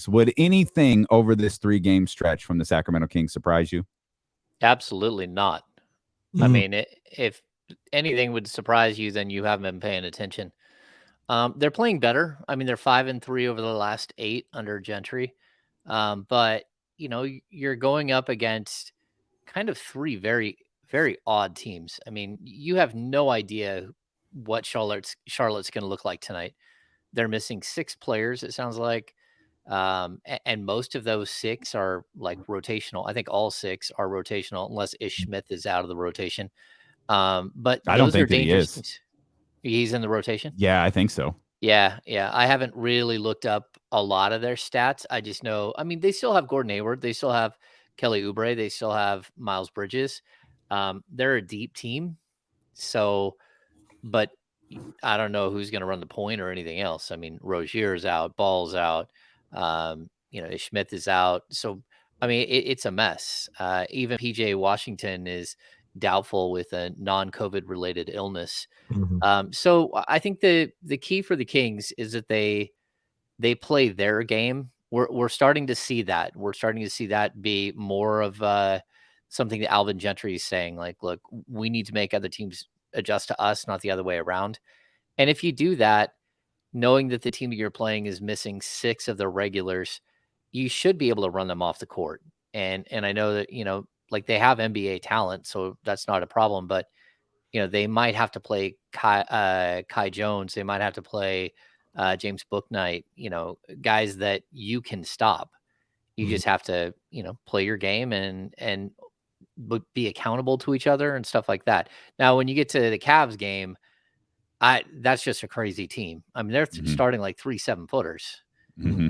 Would anything over this 3-game stretch from the Sacramento Kings surprise you? Absolutely not. I mean, if anything would surprise you, then you haven't been paying attention. They're playing better. I mean, they're 5-3 over the last 8 under Gentry. But you're going up against kind of 3 very, very odd teams. I mean, you have no idea what Charlotte's going to look like tonight. They're missing 6 players, it sounds like. And most of those 6 are like rotational. I think all 6 are rotational unless Ish Smith is out of the rotation. But I don't those are think that he dangerous is. things. He's in the rotation? Yeah, I think so. Yeah. I haven't really looked up a lot of their stats. I just know, I mean, they still have Gordon Hayward. They still have Kelly Oubre. They still have Miles Bridges. They're a deep team. So, but I don't know who's going to run the point or anything else. I mean, Rozier's out, Ball's out, Ish Smith is out. So, I mean, it's a mess. Even PJ Washington is doubtful with a non-COVID related illness. So I think the key for the Kings is that they play their game. We're starting to see that. We're starting to see that be more of something that Alvin Gentry is saying. Like, look, we need to make other teams adjust to us, not the other way around. And if you do that, knowing that the team that you're playing is missing 6 of their regulars, you should be able to run them off the court. And I know that like they have NBA talent, so that's not a problem. But they might have to play Kai Jones. They might have to play James Bouknight, guys that you can stop. You just have to, play your game and be accountable to each other and stuff like that. Now, when you get to the Cavs game, that's just a crazy team. I mean, they're starting like 3 7-footers.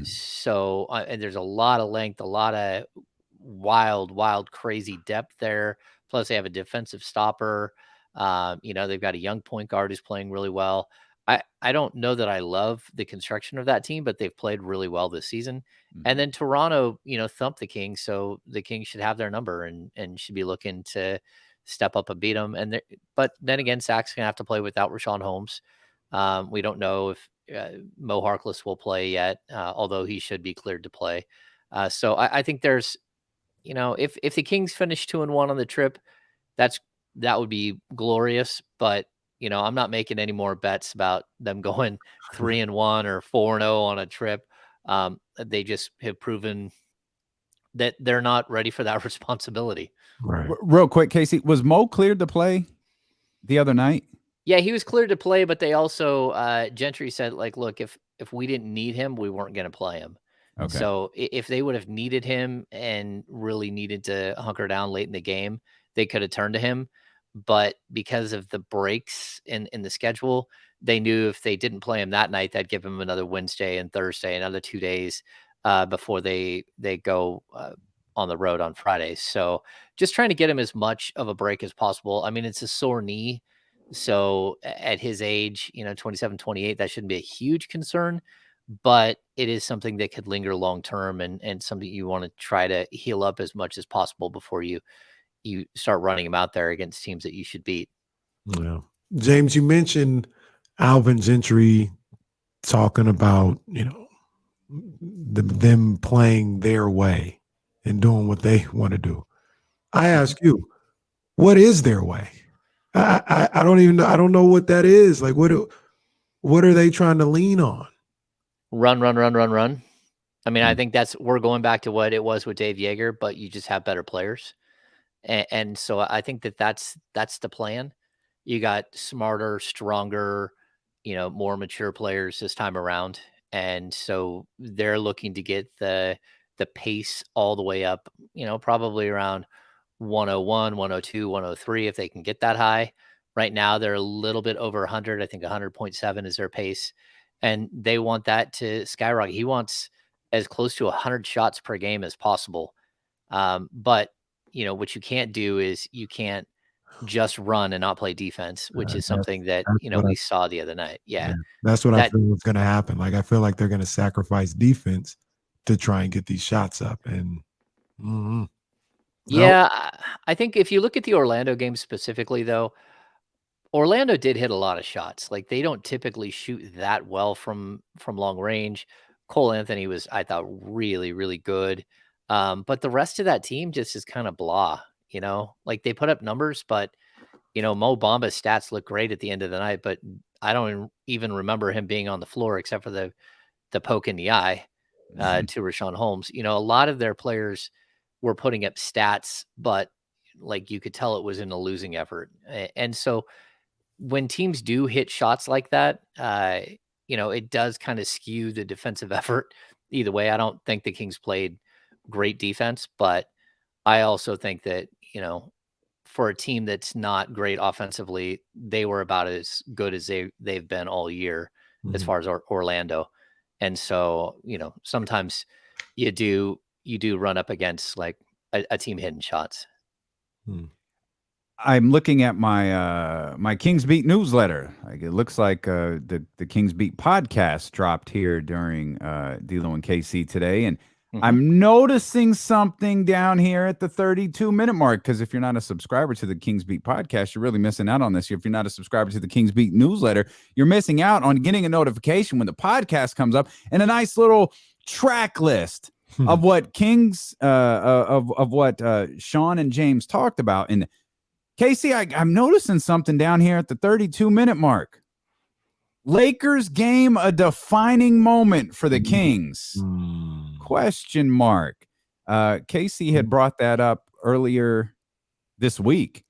So, and there's a lot of length, a lot of wild, crazy depth there. Plus, they have a defensive stopper. They've got a young point guard who's playing really well. I don't know that I love the construction of that team, but they've played really well this season. And then Toronto, thumped the Kings, so the Kings should have their number and should be looking to step up and beat them. But then again, Sac's gonna have to play without Rashawn Holmes. We don't know if Mo Harkless will play yet, although he should be cleared to play. So I think there's, if the Kings finish 2-1 on the trip, that would be glorious. But I'm not making any more bets about them going 3-1 or 4-0 on a trip. They just have proven that they're not ready for that responsibility. Right. Real quick, Casey, was Mo cleared to play the other night? Yeah, he was cleared to play, but they also Gentry said, like, look, if we didn't need him, we weren't going to play him. Okay. So if they would have needed him and really needed to hunker down late in the game, they could have turned to him. But because of the breaks in the schedule, they knew if they didn't play him that night, that'd give him another Wednesday and Thursday, another 2 days before they go on the road on Friday. So just trying to get him as much of a break as possible. I mean, it's a sore knee. So at his age, 27, 28, that shouldn't be a huge concern. But it is something that could linger long term and something you want to try to heal up as much as possible before you start running him out there against teams that you should beat. Yeah. James, you mentioned Alvin Gentry talking about, them playing their way and doing what they want to do. I ask you, what is their way? I don't even know. I don't know what that is. Like, what are they trying to lean on? Run. I mean, I think we're going back to what it was with Dave Yeager, but you just have better players. And so I think that's the plan. You got smarter, stronger, more mature players this time around. And so they're looking to get the pace all the way up, probably around 101, 102, 103, if they can get that high. Right now, they're a little bit over 100. I think 100.7 is their pace. And they want that to skyrocket. He wants as close to 100 shots per game as possible. But what you can't do is you can't just run and not play defense, which is something that, we saw the other night. Yeah. That's what I feel is going to happen. Like, I feel like they're going to sacrifice defense to try and get these shots up. And yeah, I think if you look at the Orlando game specifically, though, Orlando did hit a lot of shots. Like, they don't typically shoot that well from long range. Cole Anthony was, I thought, really, really good. But the rest of that team just is kind of blah, like they put up numbers, but Mo Bamba's stats look great at the end of the night, but I don't even remember him being on the floor except for the poke in the eye to Rashawn Holmes. A lot of their players were putting up stats, but like you could tell it was in a losing effort. And so when teams do hit shots like that, it does kind of skew the defensive effort either way. I don't think the Kings played great defense, but I also think that, for a team that's not great offensively, they were about as good as they've been all year as far as Orlando. And so, sometimes you do run up against like a team hitting shots. I'm looking at my my Kings Beat newsletter. Like, it looks like the Kings Beat podcast dropped here during D'Lo and KC today, and I'm noticing something down here at the 32-minute mark, because if you're not a subscriber to the Kings Beat podcast, you're really missing out on this. If you're not a subscriber to the Kings Beat newsletter, you're missing out on getting a notification when the podcast comes up and a nice little track list of what Kings of what Sean and James talked about. And Casey, I'm noticing something down here at the 32-minute mark. Lakers game, a defining moment for the Kings. Question mark. Casey had brought that up earlier this week.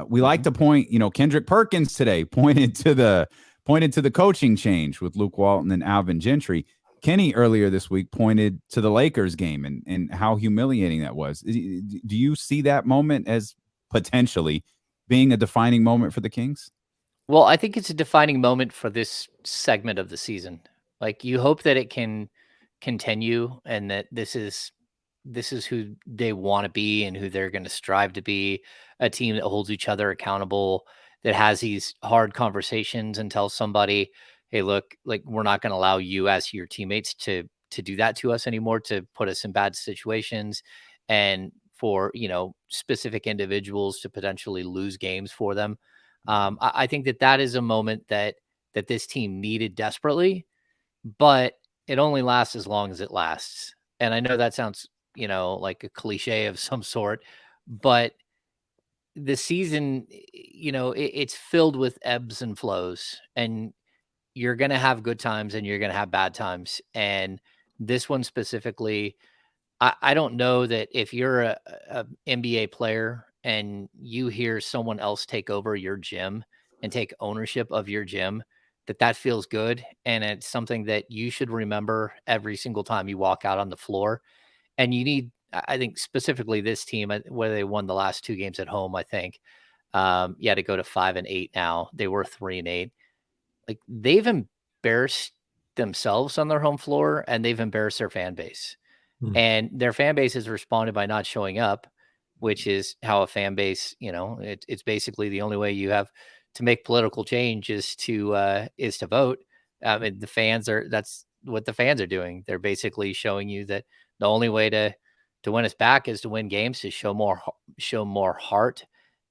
We like to point, Kendrick Perkins today pointed to the coaching change with Luke Walton and Alvin Gentry. Kenny earlier this week pointed to the Lakers game and how humiliating that was. Do you see that moment as potentially being a defining moment for the Kings? Well, I think it's a defining moment for this segment of the season. Like, you hope that it can continue and that this is who they want to be and who they're going to strive to be, a team that holds each other accountable, that has these hard conversations and tells somebody, hey, look, like, we're not going to allow you as your teammates to do that to us anymore, to put us in bad situations, and for, specific individuals to potentially lose games for them. I think that is a moment that this team needed desperately, but it only lasts as long as it lasts. And I know that sounds, like a cliche of some sort, but the season, it's filled with ebbs and flows, and you're going to have good times and you're going to have bad times. And this one specifically, I don't know that if you're a NBA player and you hear someone else take over your gym and take ownership of your gym, that feels good. And it's something that you should remember every single time you walk out on the floor. And you need, I think, specifically this team, where they won the last 2 games at home, I think, to go to 5-8 now. They were 3-8. Like, they've embarrassed themselves on their home floor, and they've embarrassed their fan base. And their fan base has responded by not showing up, which is how a fan base, it's basically the only way you have to make political change is to vote. I mean, that's what the fans are doing. They're basically showing you that the only way to win us back is to win games, to show more heart,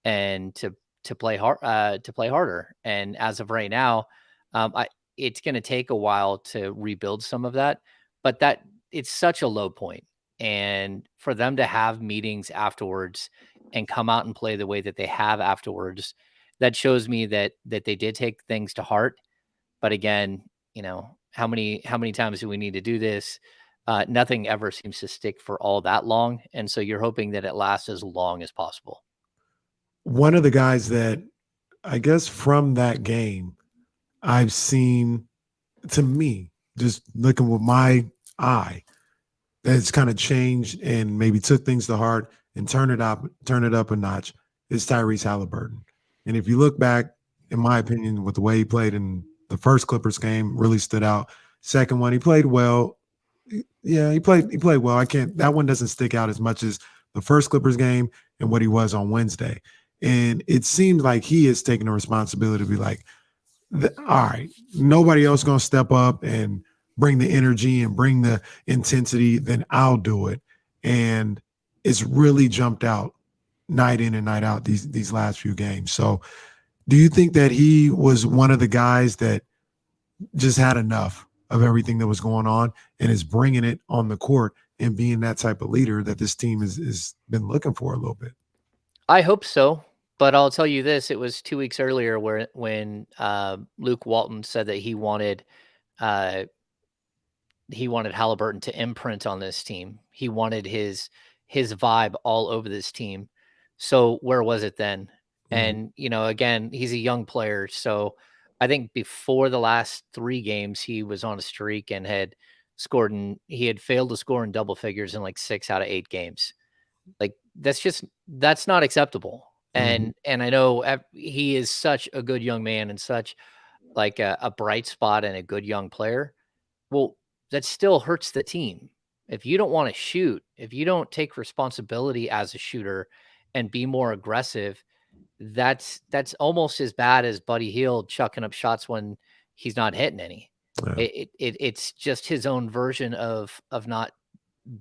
and to play harder. And as of right now, it's going to take a while to rebuild some of that, but it's such a low point. And for them to have meetings afterwards and come out and play the way that they have afterwards, that shows me that they did take things to heart. But again, how many times do we need to do this? Nothing ever seems to stick for all that long. And so you're hoping that it lasts as long as possible. One of the guys that, I guess, from that game, I've seen, to me, just looking with my eye, that's kind of changed and maybe took things to heart and turn it up a notch, is Tyrese Haliburton. And if you look back, in my opinion, with the way he played in the first Clippers game, really stood out. Second one, he played well. Yeah, he played well. That one doesn't stick out as much as the first Clippers game and what he was on Wednesday. And it seems like he is taking the responsibility to be like, all right, nobody else going to step up and bring the energy and bring the intensity, then I'll do it. And it's really jumped out night in and night out these last few games. So do you think that he was one of the guys that just had enough of everything that was going on and is bringing it on the court and being that type of leader that this team is been looking for a little bit. I hope so, but I'll tell you this: it was 2 weeks earlier when Luke Walton said that uh, he wanted Haliburton to imprint on this team. He wanted his vibe all over this team. So where was it then? And again, he's a young player, so I think before the last 3 games, he was on a streak and he had failed to score in double figures in like 6 out of 8 games. Like that's not acceptable. And I know he is such a good young man and such like a bright spot and a good young player. Well, that still hurts the team. If you don't want to shoot, if you don't take responsibility as a shooter and be more aggressive, that's almost as bad as Buddy Hield chucking up shots when he's not hitting any. Yeah. It's just his own version of not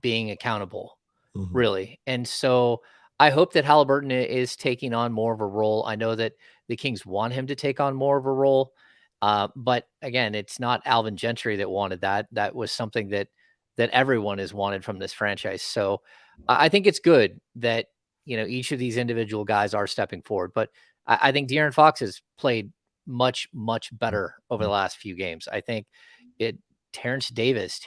being accountable, really. And so I hope that Halliburton is taking on more of a role. I know that the Kings want him to take on more of a role. But again, it's not Alvin Gentry that wanted that. That was something that everyone has wanted from this franchise. So I think it's good that each of these individual guys are stepping forward. But I think De'Aaron Fox has played much better over the last few games. I think Terrence Davis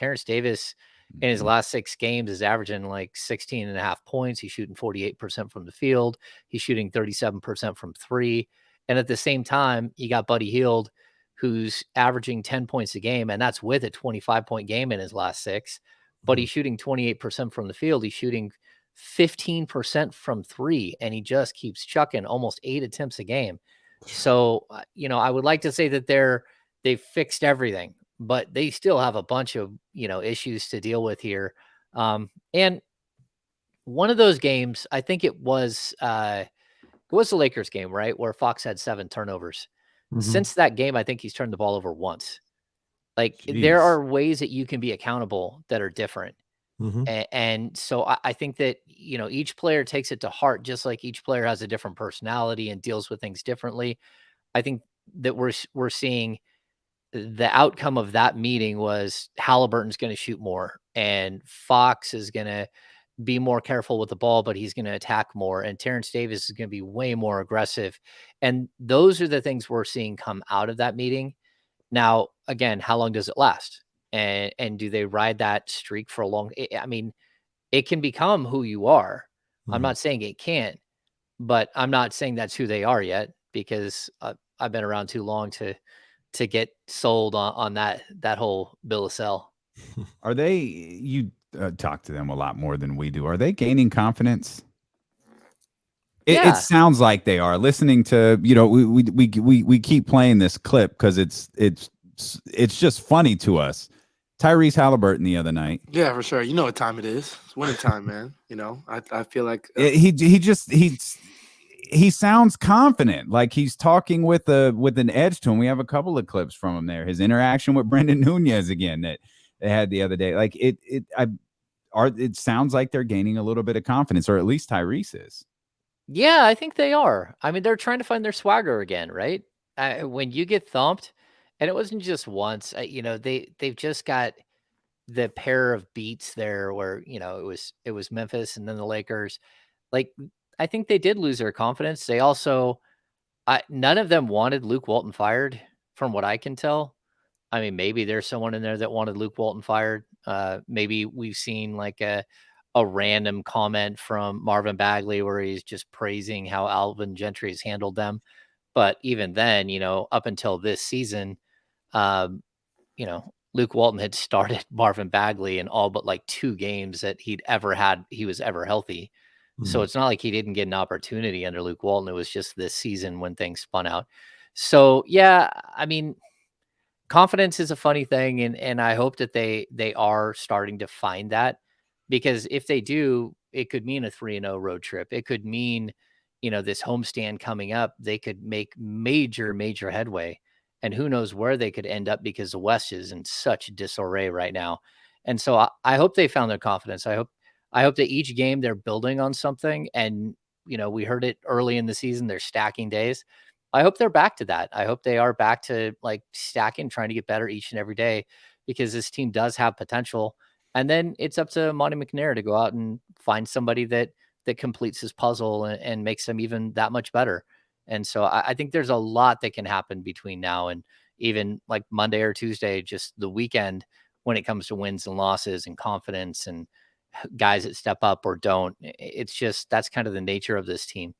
in his last 6 games is averaging like 16.5 points. He's shooting 48% from the field. He's shooting 37% from 3. And at the same time, you got Buddy Hield, who's averaging 10 points a game, and that's with a 25-point game in his last 6. But he's shooting 28% from the field. He's shooting 15% from 3, and he just keeps chucking almost 8 attempts a game. So, I would like to say that they've fixed everything, but they still have a bunch of, issues to deal with here. And one of those games, I think it was the Lakers game, right? Where Fox had 7 turnovers. Since that game, I think he's turned the ball over once. Like, there are ways that you can be accountable that are different. And so I think that, each player takes it to heart, just like each player has a different personality and deals with things differently. I think that we're seeing the outcome of that meeting was Halliburton's going to shoot more and Fox is going to be more careful with the ball, but he's going to attack more. And Terrence Davis is going to be way more aggressive. And those are the things we're seeing come out of that meeting. Now, again, how long does it last? And do they ride that streak for a long? I mean, it can become who you are. I'm not saying it can't, but I'm not saying that's who they are yet because I've been around too long to get sold on that whole bill of sale. Are they? You talk to them a lot more than we do. Are they gaining confidence? It sounds like they are. Listening to we keep playing this clip because it's just funny to us. Tyrese Haliburton the other night. Yeah, for sure. You know what time it is. It's winning time, man. I feel like he sounds confident, like he's talking with an edge to him. We have a couple of clips from him there. His interaction with Brendan Nunez again that they had the other day. Like it sounds like they're gaining a little bit of confidence, or at least Tyrese is. Yeah, I think they are. I mean, they're trying to find their swagger again, right? When you get thumped, and it wasn't just once, they've just got the pair of beats there where, it was Memphis and then the Lakers. Like, I think they did lose their confidence. They also, none of them wanted Luke Walton fired from what I can tell. I mean, maybe there's someone in there that wanted Luke Walton fired. Maybe we've seen like a random comment from Marvin Bagley where he's just praising how Alvin Gentry has handled them. But even then, up until this season, Luke Walton had started Marvin Bagley in all but like 2 games that he was ever healthy. So it's not like he didn't get an opportunity under Luke Walton. It was just this season when things spun out. So, yeah, I mean, confidence is a funny thing. And I hope that they are starting to find that, because if they do, it could mean a 3-0 road trip. It could mean, this homestand coming up, they could make major headway. And who knows where they could end up, because the West is in such disarray right now. And so I hope they found their confidence. I hope that each game they're building on something. And, we heard it early in the season, they're stacking days. I hope they're back to that. I hope they are back to like stacking, trying to get better each and every day, because this team does have potential. And then it's up to Monty McNair to go out and find somebody that completes his puzzle and makes them even that much better. And so I think there's a lot that can happen between now and even like Monday or Tuesday, just the weekend, when it comes to wins and losses and confidence and guys that step up or don't. It's just that's kind of the nature of this team.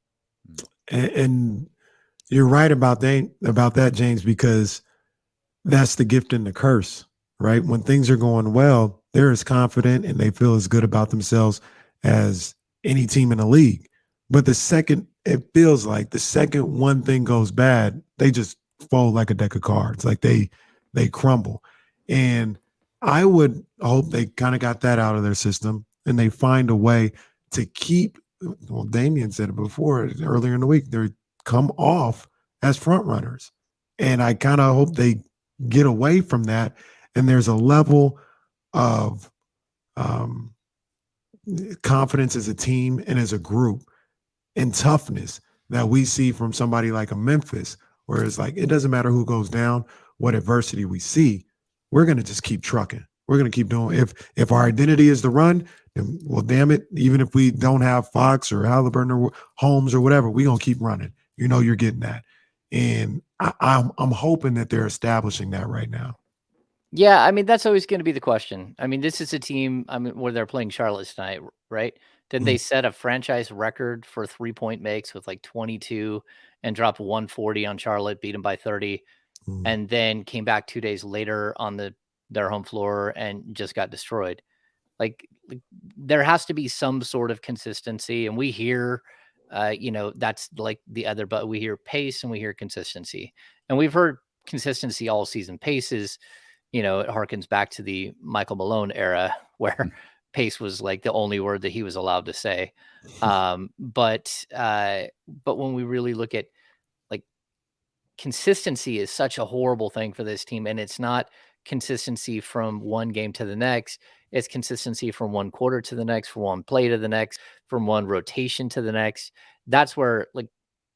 And you're right about that, James, because that's the gift and the curse, right? When things are going well, they're as confident and they feel as good about themselves as any team in the league. But the second it feels like the second one thing goes bad, they just fold like a deck of cards. Like they crumble. And I would hope they kind of got that out of their system and they find a way to keep, well, Damian said it before earlier in the week, they come off as front runners. And I kind of hope they get away from that. And there's a level of confidence as a team and as a group and toughness that we see from somebody like a Memphis, where it's like, it doesn't matter who goes down, what adversity we see, we're going to just keep trucking. We're going to keep doing. If our identity is the run, then, well, damn it, even if we don't have Fox or Haliburton or Holmes or whatever, we're going to keep running. You know, you're getting that. And I'm hoping that they're establishing that right now. Yeah, I mean, that's always going to be the question. I mean, this is a team, I mean, where they're playing Charlotte tonight, right? Didn't they set a franchise record for 3-point makes with like 22 and dropped 140 on Charlotte, beat them by 30, and then came back 2 days later on their home floor and just got destroyed? Like there has to be some sort of consistency, and we hear, that's like the other, but we hear pace and we hear consistency, and we've heard consistency all season. Pace is, it harkens back to the Michael Malone era where pace was like the only word that he was allowed to say. But when we really look at like consistency is such a horrible thing for this team. And it's not consistency from one game to the next. It's consistency from one quarter to the next, from one play to the next, from one rotation to the next. That's where like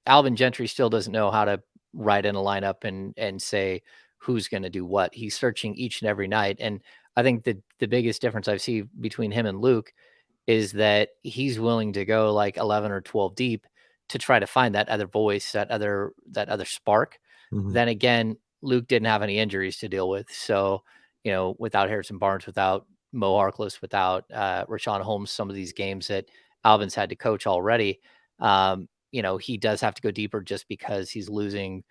Alvin Gentry still doesn't know how to write in a lineup and say who's going to do what. He's searching each and every night. And I think the biggest difference I've seen between him and Luke is that he's willing to go like 11 or 12 deep to try to find that other voice, that other spark. Then again, Luke didn't have any injuries to deal with. So, without Harrison Barnes, without Mo Harkless, without Rashawn Holmes, some of these games that Alvin's had to coach already, he does have to go deeper just because he's losing,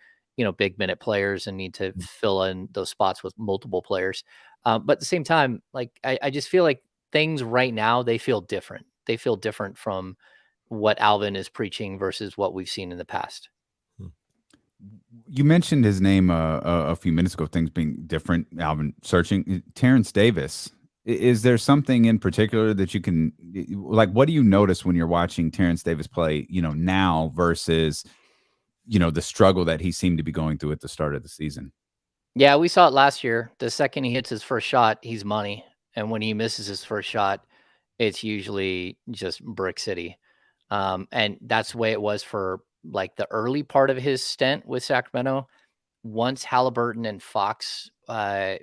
big minute players and need to fill in those spots with multiple players. But at the same time, like I just feel like things right now, they feel different. They feel different from what Alvin is preaching versus what we've seen in the past. You mentioned his name a few minutes ago, things being different, Alvin searching. Terrence Davis, is there something in particular that you can, like, what do you notice when you're watching Terrence Davis play, now versus, the struggle that he seemed to be going through at the start of the season? Yeah, we saw it last year. The second he hits his first shot, he's money. And when he misses his first shot, it's usually just brick city. And that's the way it was for like the early part of his stint with Sacramento. Once Haliburton and Fox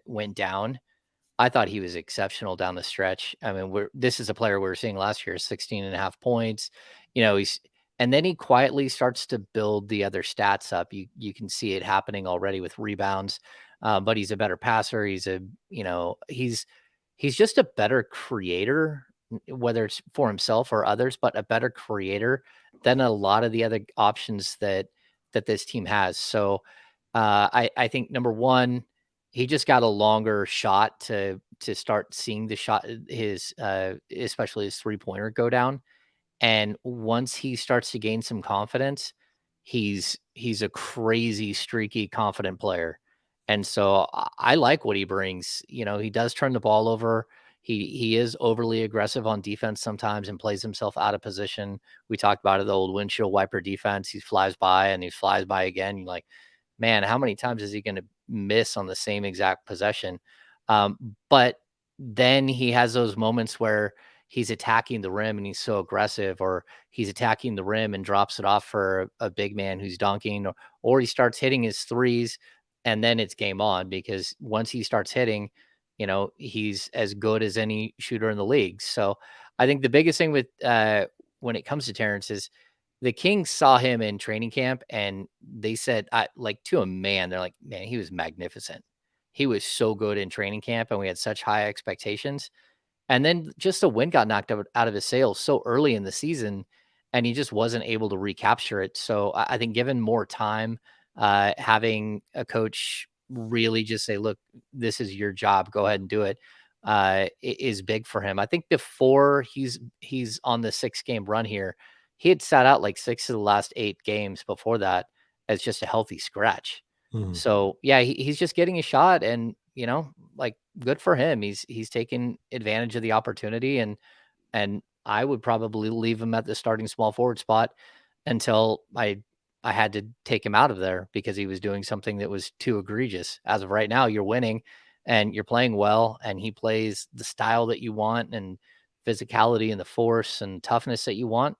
went down, I thought he was exceptional down the stretch. I mean, this is a player we were seeing last year, 16.5 points. And then he quietly starts to build the other stats up. You can see it happening already with rebounds. But he's a better passer. He's just a better creator, whether it's for himself or others, but a better creator than a lot of the other options that this team has. So I think number one, he just got a longer shot to start seeing the shot, his especially his 3-pointer go down. And once he starts to gain some confidence, he's a crazy, streaky, confident player. And so I like what he brings. He does turn the ball over. He is overly aggressive on defense sometimes and plays himself out of position. We talked about it, the old windshield wiper defense. He flies by and he flies by again. You're like, man, how many times is he going to miss on the same exact possession? But then he has those moments where he's attacking the rim and he's so aggressive, or he's attacking the rim and drops it off for a big man who's dunking, or he starts hitting his threes and then it's game on, because once he starts hitting, he's as good as any shooter in the league. So I think the biggest thing with when it comes to Terrence is the Kings saw him in training camp and they said, like to a man, they're like, man, he was magnificent. He was so good in training camp and we had such high expectations. And then just the wind got knocked out of his sails so early in the season, and he just wasn't able to recapture it. So I think given more time, having a coach really just say, "Look, this is your job. Go ahead and do it," is big for him. I think before he's on the 6-game run here, he had sat out like 6 of the last 8 games before that as just a healthy scratch. So yeah, he's just getting a shot, and like good for him. He's taking advantage of the opportunity, and I would probably leave him at the starting small forward spot until I had to take him out of there because he was doing something that was too egregious. As of right now, you're winning and you're playing well, and he plays the style that you want and physicality and the force and toughness that you want.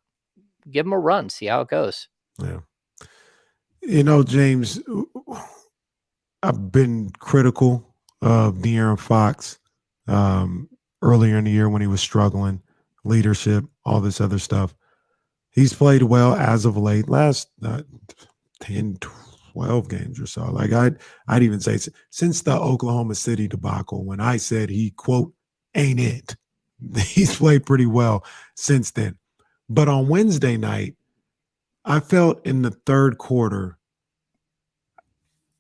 Give him a run, see how it goes. Yeah. James, I've been critical of De'Aaron Fox earlier in the year when he was struggling, leadership, all this other stuff. He's played well as of late, last 10, 12 games or so. Like I'd even say since the Oklahoma City debacle, when I said he, quote, ain't it, he's played pretty well since then. But on Wednesday night, I felt in the third quarter,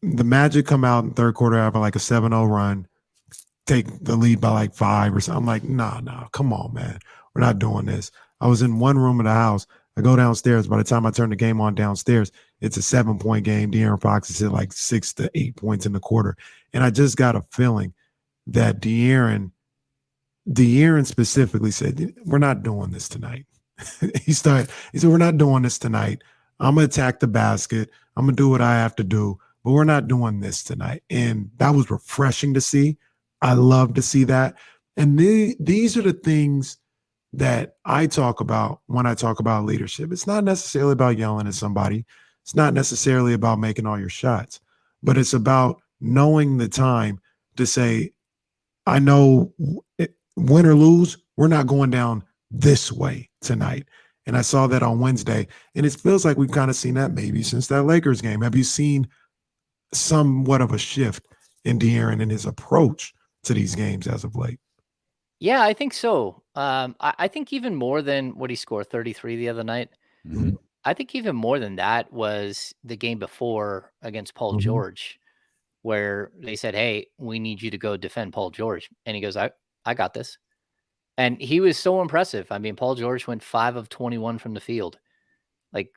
the Magic come out in the third quarter after like a 7-0 run, take the lead by like 5 or something. I'm like, nah, come on, man. We're not doing this. I was in one room of the house. I go downstairs. By the time I turn the game on downstairs, it's a 7-point game. De'Aaron Fox is at like 6 to 8 points in the quarter. And I just got a feeling that De'Aaron specifically said, we're not doing this tonight. He said, we're not doing this tonight. I'm going to attack the basket. I'm going to do what I have to do, but we're not doing this tonight. And that was refreshing to see. I love to see that. And these are the things that I talk about when I talk about leadership. It's not necessarily about yelling at somebody. It's not necessarily about making all your shots, but it's about knowing the time to say, I know win or lose, we're not going down this way tonight. And I saw that on Wednesday, and it feels like we've kind of seen that maybe since that Lakers game. Have you seen somewhat of a shift in De'Aaron and his approach to these games as of late? Yeah, I think so. I think even more than what he scored 33 the other night. Mm-hmm. I think even more than that was the game before against Paul George, where they said, "Hey, we need you to go defend Paul George," and he goes, "I got this." And he was so impressive. I mean, Paul George went 5 of 21 from the field. Like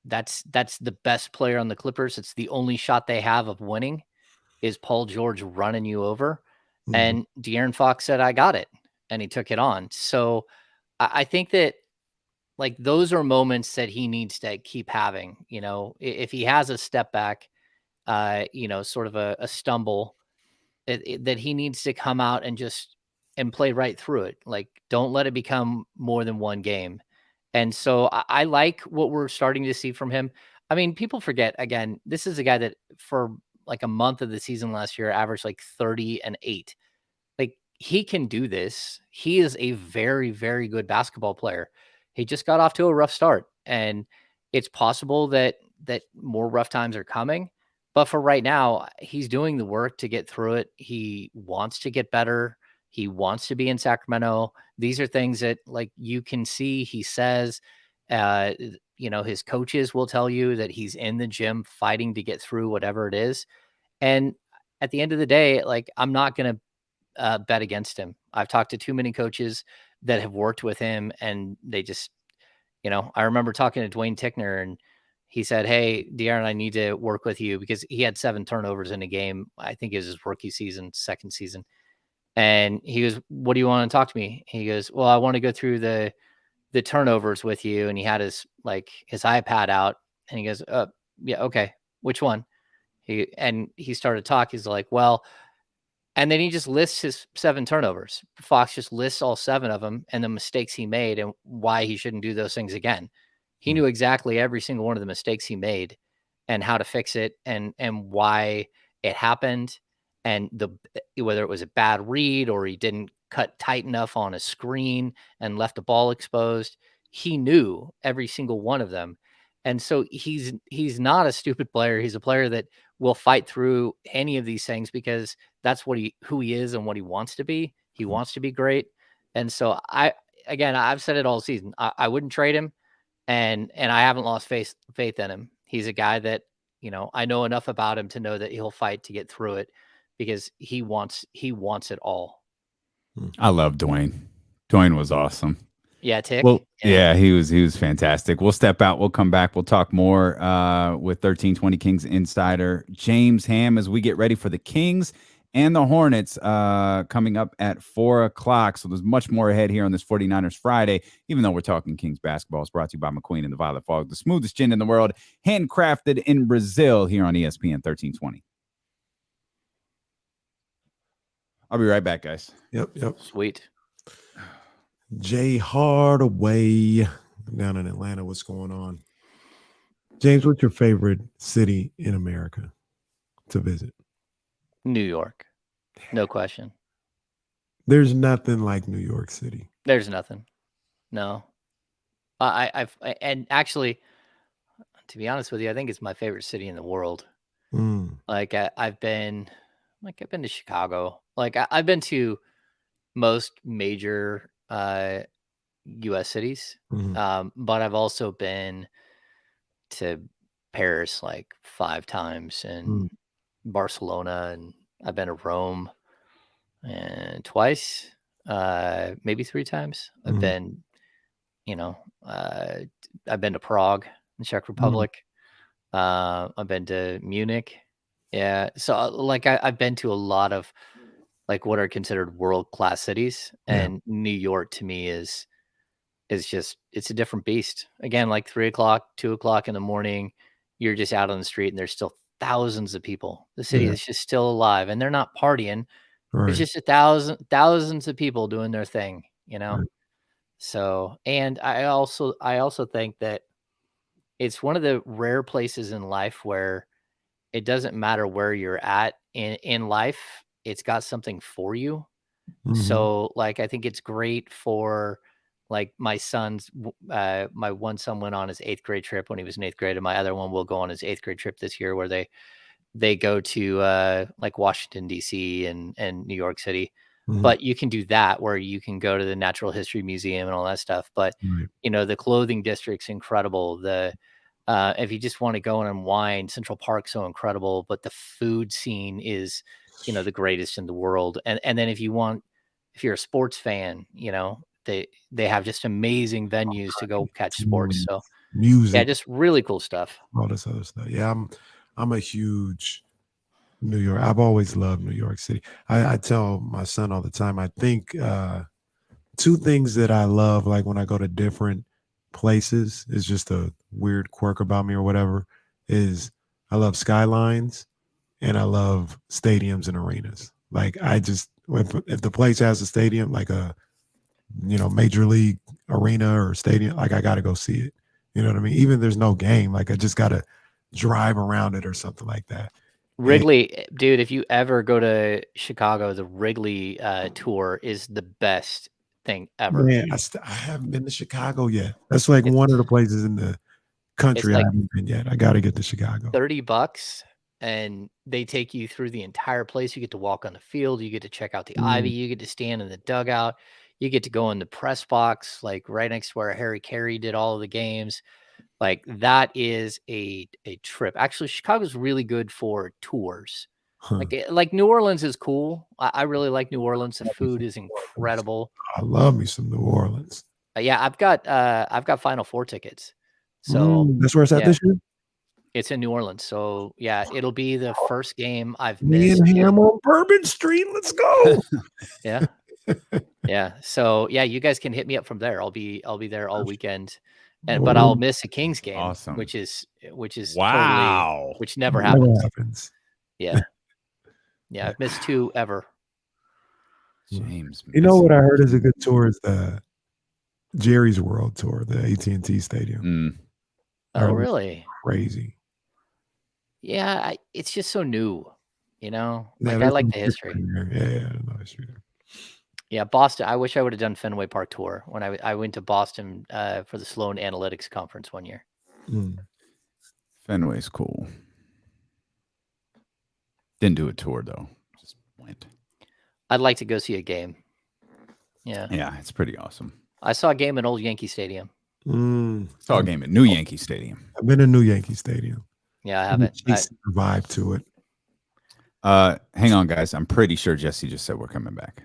that's the best player on the Clippers. It's the only shot they have of winning is Paul George running you over. And De'Aaron Fox said, "I got it," and he took it on. So I think that like those are moments that he needs to keep having. If he has a step back, sort of a stumble, that he needs to come out and play right through it. Like, don't let it become more than one game. And so I like what we're starting to see from him. I mean, people forget, again, this is a guy that for like a month of the season last year averaged like 30 and 8. Like, he can do this. He is a very, very good basketball player. He just got off to a rough start, and it's possible that more rough times are coming. But for right now, he's doing the work to get through it. He wants to get better. He wants to be in Sacramento. These are things that like you can see. He says, his coaches will tell you that he's in the gym fighting to get through whatever it is. And at the end of the day, like I'm not going to bet against him. I've talked to too many coaches that have worked with him, and they just, I remember talking to Dwayne Tickner, and he said, "Hey, De'Aaron, I need to work with you," because he had 7 turnovers in a game. I think it was his rookie season, second season. And he goes, "What do you want to talk to me?" He goes, "Well, I want to go through the turnovers with you." And he had his iPad out, and he goes, "Yeah, okay. Which one?" He started talking. He's like, "Well," and then he just lists his 7 turnovers. Fox just lists all 7 of them and the mistakes he made and why he shouldn't do those things again. He knew exactly every single one of the mistakes he made and how to fix it and why it happened. and whether it was a bad read or he didn't cut tight enough on a screen and left the ball exposed, he knew every single one of them. And so he's not a stupid player. He's a player that will fight through any of these things because that's who he is and what he wants to be. He wants to be great. And so I've said it all season. I wouldn't trade him, and I haven't lost faith in him. He's a guy that, I know enough about him to know that he'll fight to get through it because he wants it all. I love Dwayne. Dwayne was awesome. Yeah, Tick. Well, yeah, he was fantastic. We'll step out. We'll come back. We'll talk more with 1320 Kings insider James Ham as we get ready for the Kings and the Hornets coming up at 4:00. So there's much more ahead here on this 49ers Friday, even though we're talking Kings basketball. It's brought to you by McQueen and the Violet Fog, the smoothest gin in the world, handcrafted in Brazil here on ESPN 1320. I'll be right back, guys. Yep. Sweet. Jay Hardaway down in Atlanta. What's going on? James, what's your favorite city in America to visit? New York. No question. There's nothing like New York City. There's nothing. No. And actually, to be honest with you, I think it's my favorite city in the world. Like I've been to Chicago. Like I've been to most major U.S. cities, but I've also been to Paris like 5 times and Barcelona, and I've been to Rome and twice, maybe 3 times. I've been, I've been to Prague, the Czech Republic. I've been to Munich. Yeah. So like I've been to a lot of like what are considered world-class cities, and New York to me is just, it's a different beast. Again, like 3 o'clock, 2 o'clock in the morning, you're just out on the street and there's still thousands of people. The city is just still alive, and they're not partying. Right. There's just thousands of people doing their thing, Right. So, and I also think that it's one of the rare places in life where it doesn't matter where you're at in life, it's got something for you. So like, I think it's great for like my one son went on his 8th grade trip when he was in 8th grade, and my other one will go on his 8th grade trip this year, where they go to like Washington, D.C. and New York City. But you can do that where you can go to the Natural History Museum and all that stuff. But, the clothing district's incredible. If you just want to go and unwind, Central Park's so incredible, but the food scene is, the greatest in the world. And then if you're a sports fan, they have just amazing venues to go catch sports. So music, yeah, just really cool stuff. All this other stuff. Yeah, I'm a huge New York. I've always loved New York City. I tell my son all the time, I think 2 things that I love, like when I go to different places, is just a weird quirk about me or whatever, is I love skylines and I love stadiums and arenas. Like if the place has a stadium, like a major league arena or stadium, like I got to go see it. You know what I mean? Even if there's no game, like I just got to drive around it or something like that. Wrigley, dude, if you ever go to Chicago, the Wrigley tour is the best thing ever. Man, I haven't been to Chicago yet. That's like one of the places in the country I haven't been yet. I got to get to Chicago. $30, and they take you through the entire place. You get to walk on the field. You get to check out the ivy. You get to stand in the dugout. You get to go in the press box, like right next to where Harry Carey did all of the games. Like that is a trip. Actually, Chicago's really good for tours. Like New Orleans is cool. I really like New Orleans. The food is incredible. I love me some New Orleans. Yeah, I've got Final Four tickets. So that's where it's at this year. It's in New Orleans. So yeah, it'll be the first game I've Me missed. and Ham on Bourbon Street. Let's go. Yeah. Yeah. So yeah, you guys can hit me up from there. I'll be there all weekend. But I'll miss a Kings game, Awesome. which is wow, totally, which never happens. Yeah. Yeah, I've missed 2 ever. James, you know what I heard is a good tour is the Jerry's World Tour, the AT&T Stadium. Oh, really? Crazy. Yeah, it's just so new. I like the history. Yeah, no history there. Yeah, Boston. I wish I would have done Fenway Park tour when I went to Boston for the Sloan Analytics Conference one year. Fenway's cool. Didn't do a tour though. Just went. I'd like to go see a game. Yeah. Yeah, it's pretty awesome. I saw a game at Old Yankee Stadium. Saw a game at New Yankee Stadium. I've been to New Yankee Stadium. Yeah, I haven't. Vibe to it. Hang on, guys. I'm pretty sure Jesse just said we're coming back.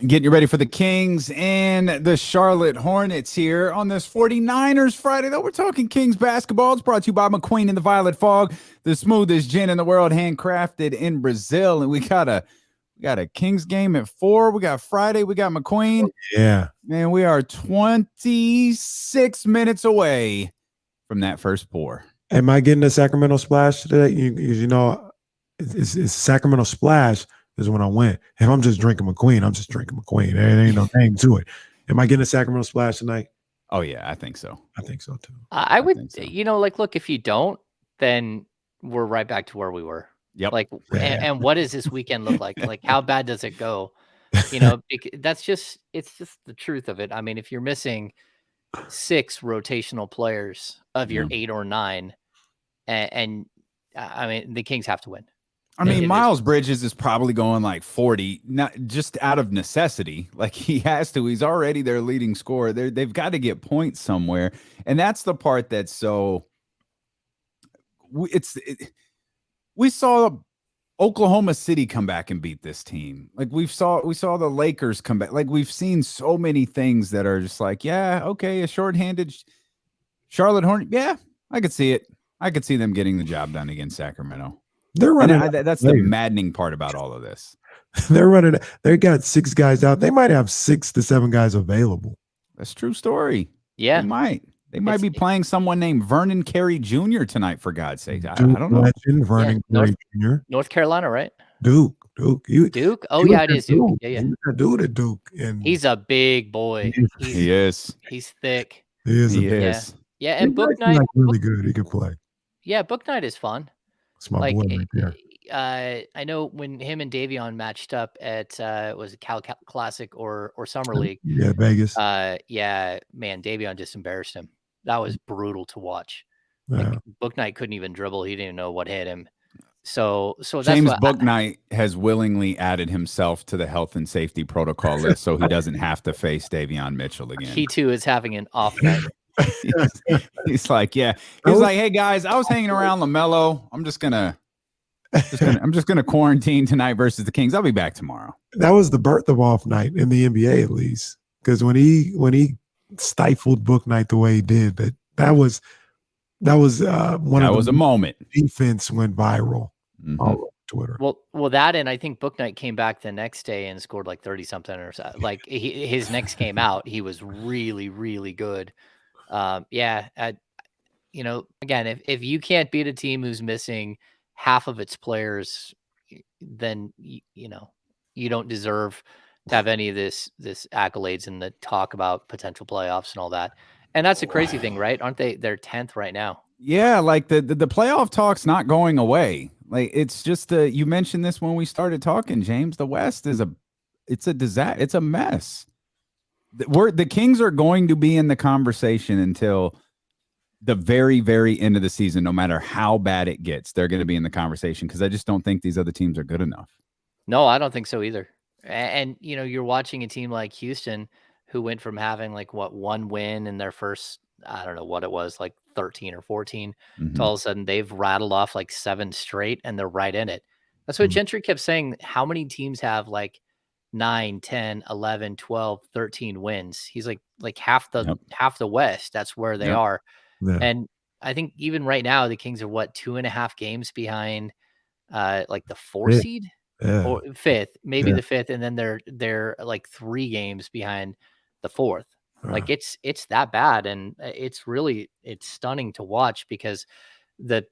Getting you ready for the Kings and the Charlotte Hornets here on this 49ers Friday. Though we're talking Kings basketball. It's brought to you by McQueen and the Violet Fog, the smoothest gin in the world, handcrafted in Brazil. And we got a Kings game at 4. We got Friday. We got McQueen. Yeah, and we are 26 minutes away from that first pour. Am I getting a Sacramento splash today? It's Sacramento splash is when I went. If I'm just drinking McQueen, I'm just drinking McQueen. There ain't no name to it. Am I getting a Sacramento splash tonight? Oh yeah, I think so. I think so too. I would, so. Look, if you don't, then we're right back to where we were. Yep. And what does this weekend look like? Like, how bad does it go? It's just the truth of it. I mean, if you're missing 6 rotational players of your 8 or 9, and I mean, the Kings have to win. I mean, Miles Bridges is probably going like 40, not just out of necessity. Like he has to. He's already their leading scorer. They've got to get points somewhere, and that's the part that's so. We saw Oklahoma City come back and beat this team. Like we saw the Lakers come back. Like we've seen so many things that are just like, yeah, okay, a shorthanded Charlotte Hornet. Yeah, I could see it. I could see them getting the job done against Sacramento. They're running. That's the maddening part about all of this. They're running. They got 6 guys out. They might have 6 to 7 guys available. That's a true story. Yeah, They might be playing someone named Vernon Carey Jr. tonight, for God's sake. I don't know. Vernon Carey Jr. North Carolina, right? Duke. Duke? Oh, yeah, it is Duke. Yeah. He's a dude at Duke. And he's a big boy. He is. He's thick. He is. Yeah, and Book Night. Really good. He can play. Yeah, Book Night is fun. It's my boy right there. I know when him and Davion matched up at was it Cal Classic or Summer League? Yeah, Vegas. Yeah, man, Davion just embarrassed him. That was brutal to watch. Yeah. Book Night couldn't even dribble. He didn't even know what hit him. So that's James Book Night has willingly added himself to the health and safety protocol list so he doesn't have to face Davion Mitchell again. He too is having an off night. He's like, yeah. He's like, hey guys, I was hanging around LaMelo. I'm just gonna quarantine tonight versus the Kings. I'll be back tomorrow. That was the birth of off night in the NBA, at least, because when he stifled Book Night the way he did, that was a moment. Defense went viral all over Twitter. Well, that, and I think Book Night came back the next day and scored like 30 something or so. Like his next game out, he was really, really good. Again, if you can't beat a team who's missing half of its players, then you don't deserve to have any of this accolades and the talk about potential playoffs and all that. And that's the crazy thing, right? Aren't they? They're 10th right now. Yeah, like the playoff talk's not going away. Like it's just you mentioned this when we started talking, James. The West is it's a disaster. It's a mess. The Kings are going to be in the conversation until the very, very end of the season. No matter how bad it gets, they're going to be in the conversation because I just don't think these other teams are good enough. No, I don't think so either. And you're watching a team like Houston who went from having like one win in their first, I don't know what it was, like 13 or 14, to all of a sudden they've rattled off like 7 straight and they're right in it. That's what Gentry kept saying. How many teams have like 9, 10, 11, 12, 13 wins? He's like half the West. That's where they are. Yeah. And I think even right now, the Kings are 2.5 games behind like the 4 seed or 5th, maybe the 5th. And then they're like 3 games behind the 4th. Like it's that bad. And it's stunning to watch because the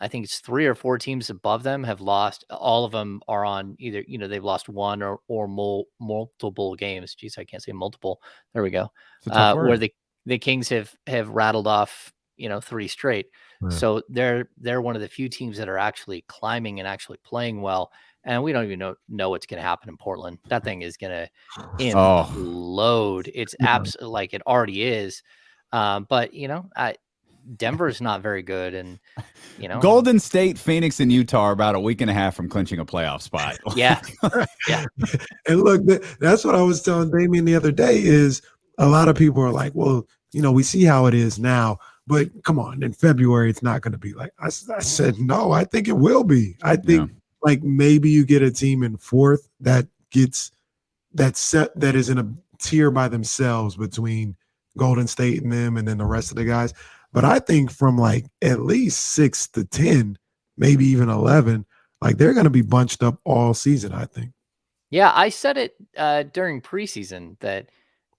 I think it's 3 or 4 teams above them have lost. All of them are on either, they've lost one or multiple games. Geez, I can't say multiple. There we go. It's a tough Where word. the Kings have rattled off, 3 straight. Yeah. So they're one of the few teams that are actually climbing and actually playing well. And we don't even know what's going to happen in Portland. That thing is going to implode. It's absolutely like it already is. But Denver's not very good, and Golden State, Phoenix, and Utah are about a week and a half from clinching a playoff spot. Yeah. And look, that's what I was telling Damien the other day is a lot of people are like, well, we see how it is now, but come on, in February, it's not going to be like, I said, no, I think it will be. I think like maybe you get a team in fourth that gets that is in a tier by themselves between Golden State and them and then the rest of the guys. But I think from like at least 6 to 10, maybe even 11, like they're going to be bunched up all season, I think. Yeah, I said it during preseason that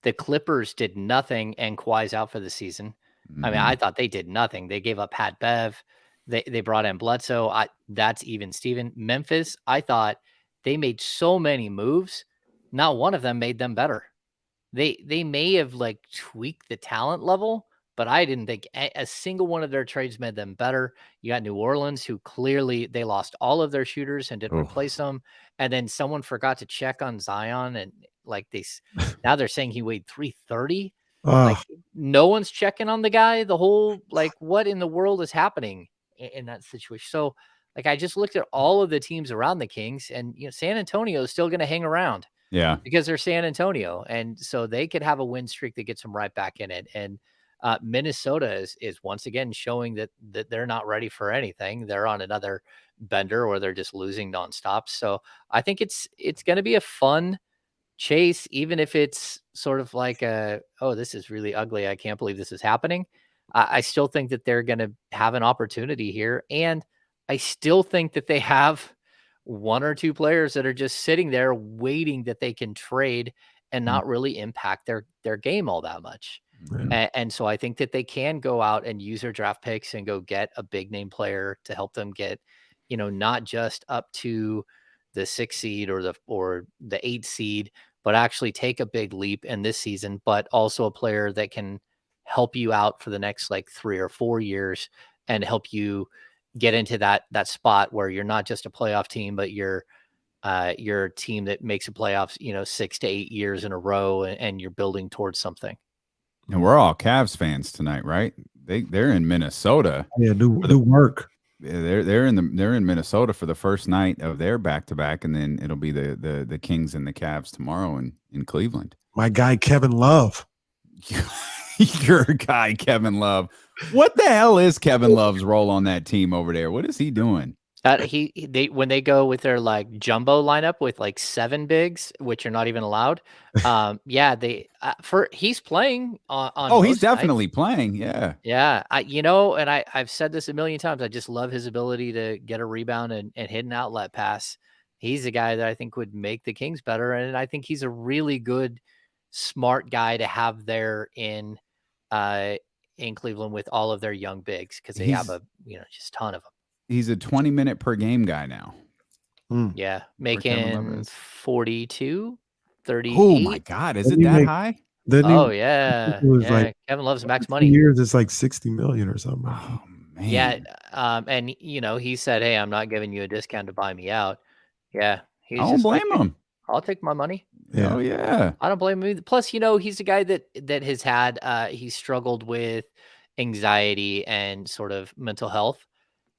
the Clippers did nothing and Kawhi's out for the season. I mean, I thought they did nothing. They gave up Pat Bev. They brought in Bledsoe. That's even Steven. Memphis, I thought they made so many moves. Not one of them made them better. They may have like tweaked the talent level, but I didn't think a single one of their trades made them better. You got New Orleans, who clearly they lost all of their shooters and didn't replace them. And then someone forgot to check on Zion, and like now they're saying he weighed 330. Like no one's checking on the guy. The whole like, what in the world is happening in that situation? So like, I just looked at all of the teams around the Kings, and San Antonio is still going to hang around. Yeah, because they're San Antonio, and so they could have a win streak that gets them right back in it. And Minnesota is once again showing that they're not ready for anything. They're on another bender, or they're just losing nonstop. So I think it's going to be a fun chase, even if it's sort of like this is really ugly. I can't believe this is happening. I still think that they're going to have an opportunity here, and I still think that they have 1 or 2 players that are just sitting there waiting that they can trade and not really impact their game all that much. And so I think that they can go out and use their draft picks and go get a big name player to help them get, not just up to the 6 seed or the 8 seed, but actually take a big leap in this season, but also a player that can help you out for the next like 3 or 4 years and help you get into that spot where you're not just a playoff team, but you're a team that makes a playoffs, 6 to 8 years in a row, and you're building towards something. And we're all Cavs fans tonight, right? They're in Minnesota. Yeah, do work. They're in Minnesota for the first night of their back-to-back, and then it'll be the Kings and the Cavs tomorrow in Cleveland. My guy Kevin Love. Your guy Kevin Love. What the hell is Kevin Love's role on that team over there? What is he doing? When they go with their like jumbo lineup with like 7 bigs, which are not even allowed. He's playing on. He's definitely playing. Yeah. Yeah. I've said this a million times. I just love his ability to get a rebound and hit an outlet pass. He's a guy that I think would make the Kings better. And I think he's a really good, smart guy to have there in Cleveland with all of their young bigs, because they have just a ton of them. He's a 20-minute per game guy now. Yeah, making 42, 38. Oh my God, is it that high? Yeah. Like Kevin Love's max money. Years, it's like 60 million or something. Oh man. Yeah, and he said, "Hey, I'm not giving you a discount to buy me out." Yeah, I don't blame him. I'll take my money. Yeah. Oh yeah. I don't blame him. Plus, he's a guy that has had he's struggled with anxiety and sort of mental health.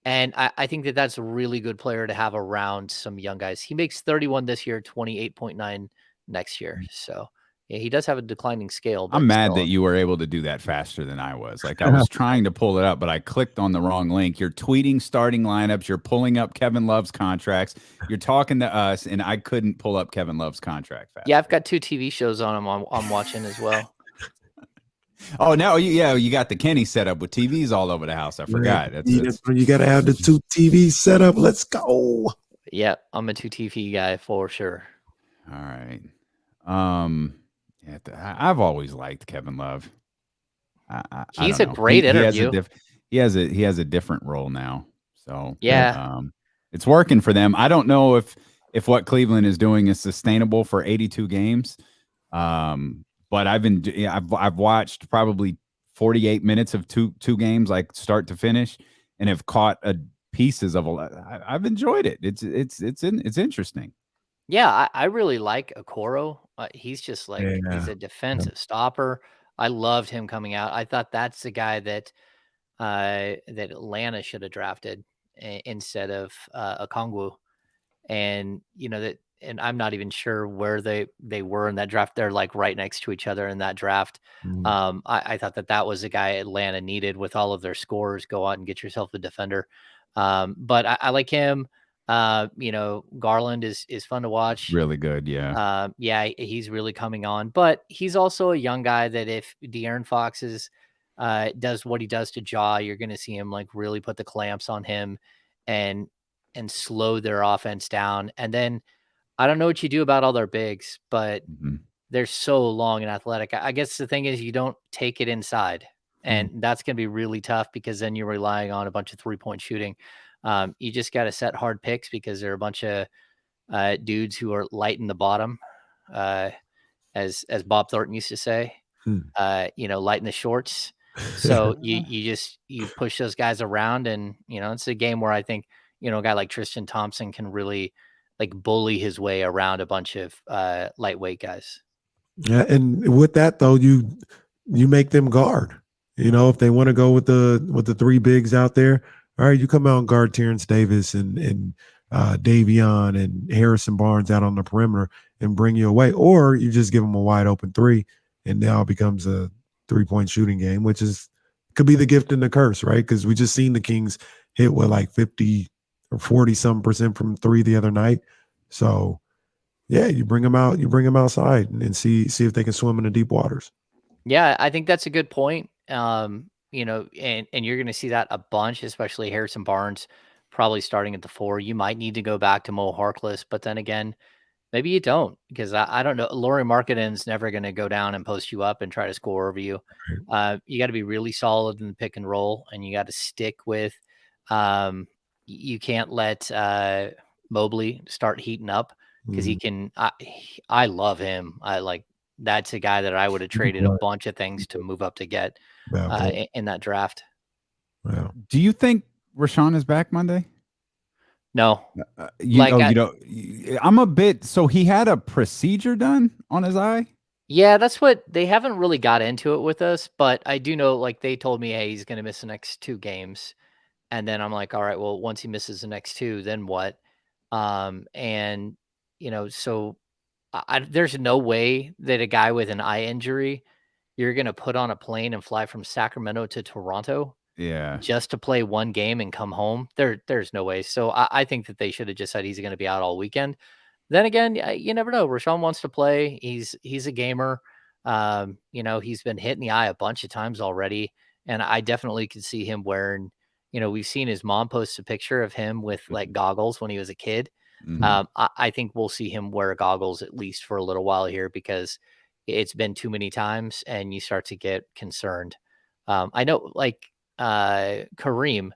And I think that that's a really good player to have around some young guys. He makes 31 this year, 28.9 next year. So yeah, he does have a declining scale. I'm mad that you were able to do that faster than I was. Like I was trying to pull it up, but I clicked on the wrong link. You're tweeting starting lineups. You're pulling up Kevin Love's contracts. You're talking to us, and I couldn't pull up Kevin Love's contract fast. Yeah, I've got 2 TV shows on him. I'm watching as well. Oh, no, you got the Kenny set up with TVs all over the house. I forgot. You got to have the 2 TVs set up. Let's go. Yeah, I'm a 2 TV guy for sure. All right. I've always liked Kevin Love. He's a great interview. He has a different role now. So Yeah. it's working for them. I don't know if what Cleveland is doing is sustainable for 82 games. But I've watched probably 48 minutes of two games, like start to finish, and have caught pieces of I've enjoyed it. It's interesting. Yeah, I really like Okoro. He's just like he's Yeah. a defensive stopper. I loved him coming out. I thought that's the guy that that Atlanta should have drafted instead of Okongwu. And and I'm not even sure where they were in that draft. They're like right next to each other in that draft. Mm. I thought that was a guy Atlanta needed with all of their scores. Go out and get yourself a defender. But I like him. Garland is fun to watch. Really good, yeah. Yeah, he's really coming on, but he's also a young guy that if De'Aaron Fox does what he does to Jaw, you're going to see him like really put the clamps on him and slow their offense down. And then I don't know what you do about all their bigs, but Mhm. they're so long and athletic. I guess the thing is you don't take it inside, and that's going to be really tough because then you're relying on a bunch of 3-point shooting. You just got to set hard picks because they're a bunch of dudes who are light in the bottom, uh, as Bob Thornton used to say, Mm. light in the shorts. So you push those guys around, and it's a game where I think a guy like Tristan Thompson can really like bully his way around a bunch of lightweight guys. Yeah, and with that though, you make them guard. If they want to go with the three bigs out there, all right, you come out and guard Terrence Davis and Davion and Harrison Barnes out on the perimeter and bring you away, or you just give them a wide open three, and now it becomes a 3-point shooting game, which could be the gift and the curse, right? Because we just seen the Kings hit like 50 or 40% from three the other night, so. Yeah, you bring them out. You bring them outside and see if they can swim in the deep waters. Yeah, I think that's a good point. And you're going to see that a bunch, especially Harrison Barnes, probably starting at the 4. You might need to go back to Mo Harkless, but then again, maybe you don't because I don't know. Laurie Markkanen's never going to go down and post you up and try to score over you. You got to be really solid in the pick and roll, and you got to stick with. You can't let Mobley start heating up because he can. I love him. That's a guy that I would have traded a bunch of things to move up to get in that draft. Wow. Do you think Rashawn is back Monday? No. I'm a bit. So he had a procedure done on his eye. Yeah, that's what they haven't really got into it with us, but I do know, like they told me, hey, he's going to miss the next 2 games. And then I'm like, all right, well, once he misses the next 2, then what? And so there's no way that a guy with an eye injury, you're going to put on a plane and fly from Sacramento to Toronto Yeah. just to play 1 game and come home. There's no way. So I think that they should have just said he's going to be out all weekend. Then again, you never know. Rashawn wants to play. He's a gamer. He's been hit in the eye a bunch of times already, and I definitely could see him wearing. We've seen his mom post a picture of him with like goggles when he was a kid. Mhm. I think we'll see him wear goggles at least for a little while here because it's been too many times, and you start to get concerned. I know, like Kareem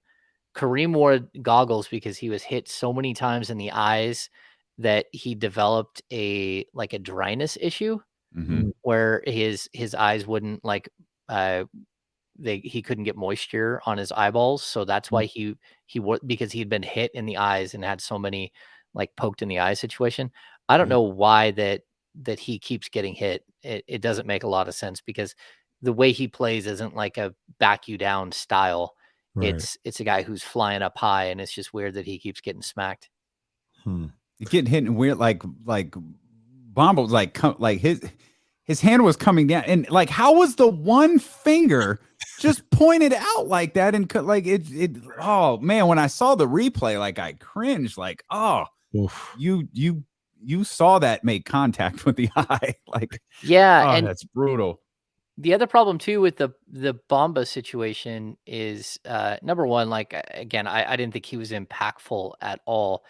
wore goggles because he was hit so many times in the eyes that he developed a dryness issue Mhm. where his eyes wouldn't he couldn't get moisture on his eyeballs. So that's why he because he'd been hit in the eyes and had so many like poked in the eye situation. I don't know why that he keeps getting hit. It doesn't make a lot of sense because the way he plays isn't like a back you down style. Right. It's a guy who's flying up high, and it's just weird that he keeps getting smacked. He's getting hit in weird, like Bomba was like his hand was coming down, and like how was the one finger just pointed out like that, and like it oh man, when I saw the replay, like I cringed, like Oof. you saw that make contact with the eye, like Yeah, and that's brutal. the other problem too with the Bamba situation is number one, like again, I didn't think he was impactful at all,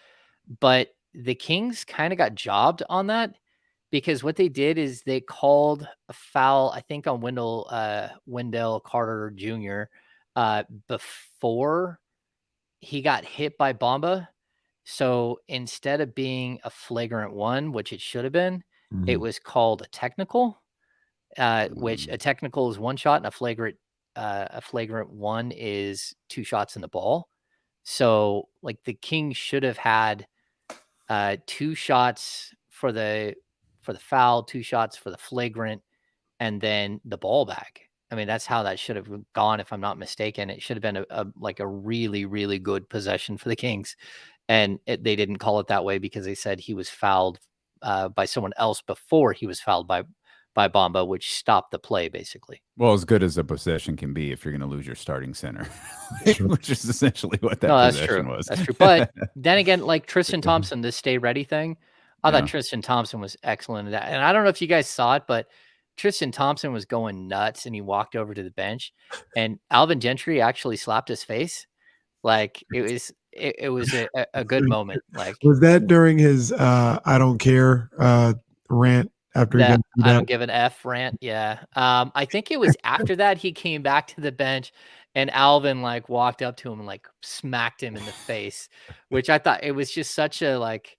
but the Kings kind of got jobbed on that because what they did is they called a foul, I think, on Wendell Carter Jr. Before he got hit by Bamba. So instead of being a flagrant 1, which it should have been, it was called a technical, which a technical is 1 shot and a flagrant 1 is 2 shots in the ball. So like the Kings should have had 2 shots for the foul, 2 shots for the flagrant, and then the ball back. I mean, that's how that should have gone, if I'm not mistaken. It should have been a really, really good possession for the Kings. And they didn't call it that way because they said he was fouled by someone else before he was fouled by Bamba, which stopped the play, basically. Well, as good as a possession can be if you're going to lose your starting center, which is essentially what that possession was. That's true. But then again, like Tristan Thompson, this stay ready thing, I thought Tristan Thompson was excellent at that. And I don't know if you guys saw it, but Tristan Thompson was going nuts and he walked over to the bench and Alvin Gentry actually slapped his face. Like it was a good moment. Like, was that during his I don't care rant after he got I don't give an F rant? Yeah. I think it was after that he came back to the bench and Alvin like walked up to him and like smacked him in the face, which I thought it was just such a like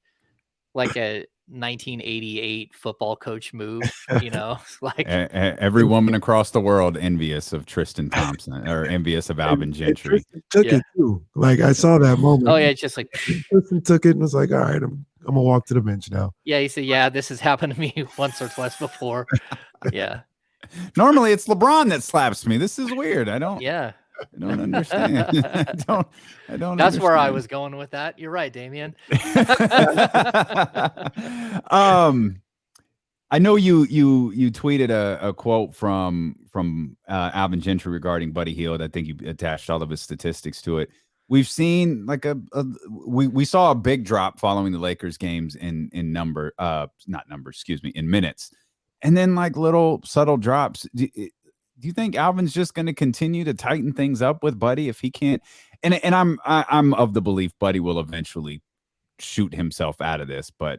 a 1988 football coach move, you know, like every woman across the world envious of Tristan Thompson or envious of Alvin Gentry. Took it too. Like I saw that moment. Oh yeah, it's just like Tristan took it and was like, all right, I'm gonna walk to the bench now. Yeah, he said, yeah, this has happened to me once or twice before. Yeah. Normally it's LeBron that slaps me. This is weird. I don't understand. I don't That's understand. where I was going with that. You're right, Damien. I know you tweeted a quote from Alvin Gentry regarding Buddy Hield. I think you attached all of his statistics to it. We've seen like we saw a big drop following the Lakers games in minutes, and then like little subtle drops. Do you think Alvin's just going to continue to tighten things up with Buddy if he can't? And I'm of the belief Buddy will eventually shoot himself out of this, but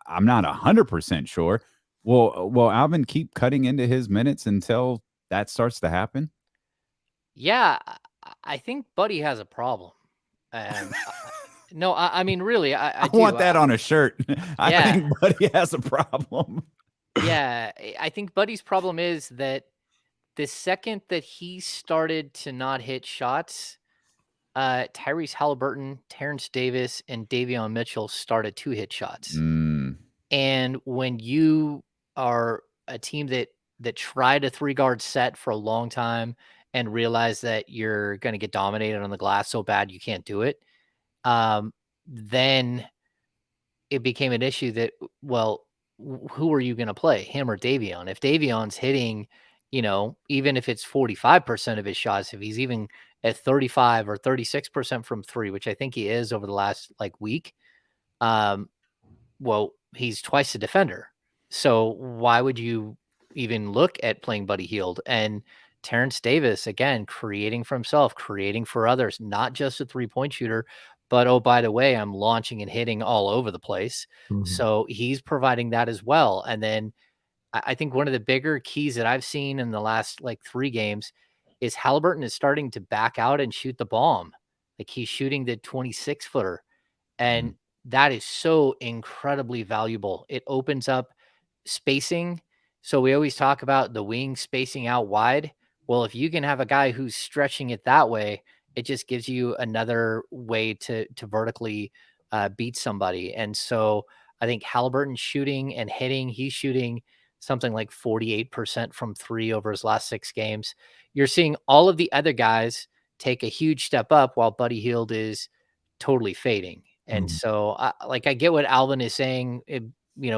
I'm not 100% sure. Will Alvin keep cutting into his minutes until that starts to happen? Yeah, I think Buddy has a problem. No, I mean, really, I do. Want that on a shirt. I think Buddy has a problem. Yeah, I think Buddy's problem is that the second that he started to not hit shots, Tyrese Haliburton, Terrence Davis, and Davion Mitchell started to hit shots. And when you are a team that tried a 3-guard set for a long time and realize that you're going to get dominated on the glass so bad you can't do it, then it became an issue that, well, who are you going to play, him or Davion? If Davion's hitting, even if it's 45% of his shots, if he's even at 35 or 36% from 3, which I think he is over the last week, well, he's twice the defender. So why would you even look at playing Buddy Hield? And Terrence Davis, again, creating for himself, creating for others, not just a 3-point shooter, but, oh, by the way, I'm launching and hitting all over the place. So he's providing that as well. And then I think one of the bigger keys that I've seen in the last 3 games is Haliburton is starting to back out and shoot the bomb. Like he's shooting the 26-footer. And that is so incredibly valuable. It opens up spacing. So we always talk about the wing spacing out wide. Well, if you can have a guy who's stretching it that way, it just gives you another way to vertically beat somebody. And so I think Haliburton shooting and hitting, he's shooting something like 48% from 3 over his last 6 games. You're seeing all of the other guys take a huge step up while Buddy Hield is totally fading. And so I get what Alvin is saying.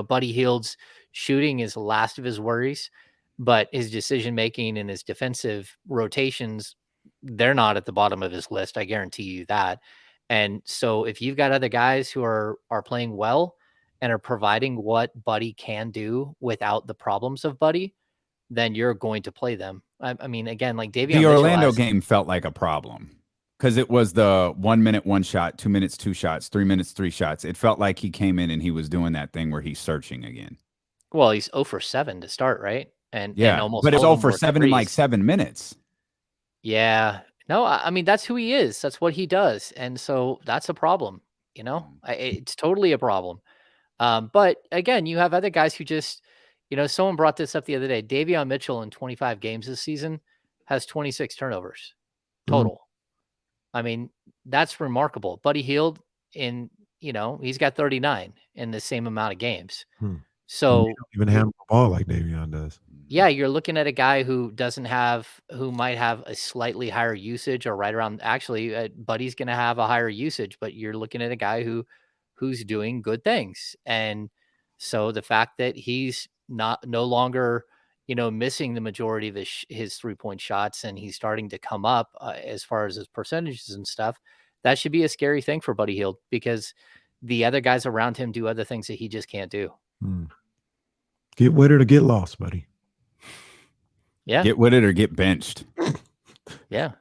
Buddy Hield's shooting is the last of his worries, but his decision-making and his defensive rotations, they're not at the bottom of his list. I guarantee you that. And so if you've got other guys who are playing well and are providing what Buddy can do without the problems of Buddy, then you're going to play them. I mean, again, like Davion the Orlando game felt like a problem because it was the 1 minute, 1 shot, 2 minutes, 2 shots, 3 minutes, 3 shots. It felt like he came in and he was doing that thing where he's searching again. Well, he's 0 for 7 to start, right? And almost, but it's 0 for 7 in 7 minutes. Yeah, No, I mean, that's who he is. That's what he does. And so that's a problem. It's totally a problem. But again, you have other guys who just, someone brought this up the other day. Davion Mitchell in 25 games this season has 26 turnovers total. I mean, that's remarkable. Buddy Hield he's got 39 in the same amount of games. So don't even handle the ball like Davion does. yeah, you're looking at a guy who might have a slightly higher usage or right around, actually, Buddy's going to have a higher usage, but you're looking at a guy who's doing good things. And so the fact that he's no longer, missing the majority of his 3-point shots, and he's starting to come up as far as his percentages and stuff, that should be a scary thing for Buddy Hield, because the other guys around him do other things that he just can't do. Get with it or get lost, buddy. Yeah. Get with it or get benched. Yeah.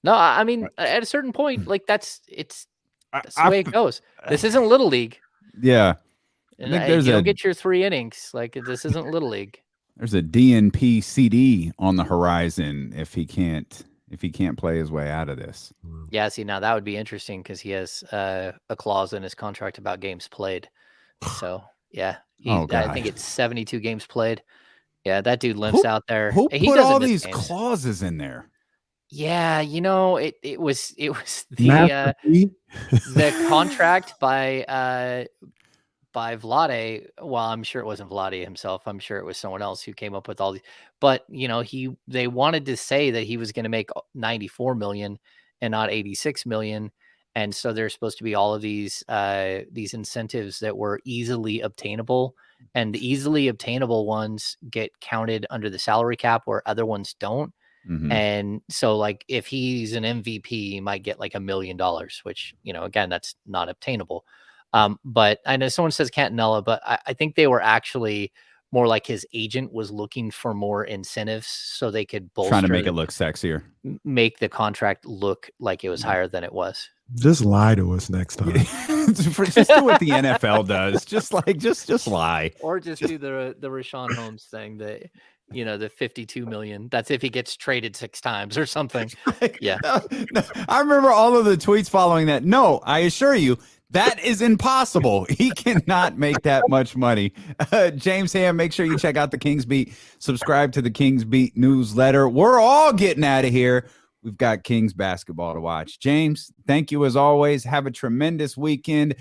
No, I mean, at a certain point, like that's the way it goes. This isn't Little League. Yeah. And you don't get your 3 innings. Like, this isn't Little League. There's a DNP CD on the horizon if he can't play his way out of this. Yeah, see, now that would be interesting because he has a clause in his contract about games played. So, yeah. I think it's 72 games played. Yeah, that dude limps out there. Who he put all these games. clauses in there? Yeah, it was the contract by Vlade. Well, I'm sure it wasn't Vlade himself. I'm sure it was someone else who came up with all these. But they wanted to say that he was going to make 94 million and not 86 million. And so there's supposed to be all of these incentives that were easily obtainable, and the easily obtainable ones get counted under the salary cap where other ones don't. And so, like, if he's an MVP, he might get like $1 million, which, again, that's not obtainable. But I know someone says Cantanella, but I think they were actually more like his agent was looking for more incentives so they could bolster, trying to make it look sexier, make the contract look like it was higher than it was. Just lie to us next time. Just do what the NFL does. Just lie. Or just do the Rashawn Holmes thing, that the 52 million. That's if he gets traded 6 times or something. Yeah. No, I remember all of the tweets following that. No, I assure you, that is impossible. He cannot make that much money. James Ham, make sure you check out the Kings Beat. Subscribe to the Kings Beat newsletter. We're all getting out of here. We've got Kings basketball to watch. James, thank you as always. Have a tremendous weekend.